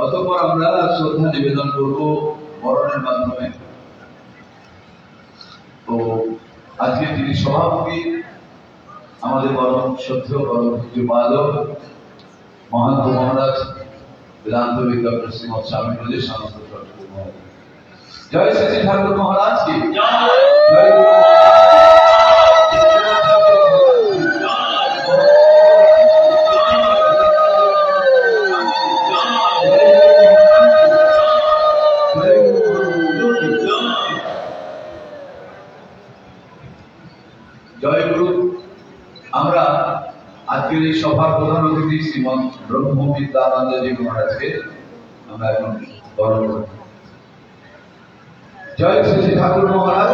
অতঃপর আমরা শ্রদ্ধা নিবেদন করব বরণের মাধ্যমে। তো আজকে যিনি সভাপতি আমাদের বরণ শ্রদ্ধেয় বরণ বালক মহান্ত মহারাজ বেদান্ত বিজ্ঞাপন শ্রীমৎ স্বামী নদীর সমস্ত জয় শ্রী ঠাকুর মহারাজ কি জয়। জয়গুরু। আমরা আজকের এই সভার প্রধান অতিথি শ্রীমৎ ব্রহ্মবিদ্যানন্দজি মহারাজকে আমরা এখন বরণ করব। জয় শ্রী ঠাকুর মহারাজ।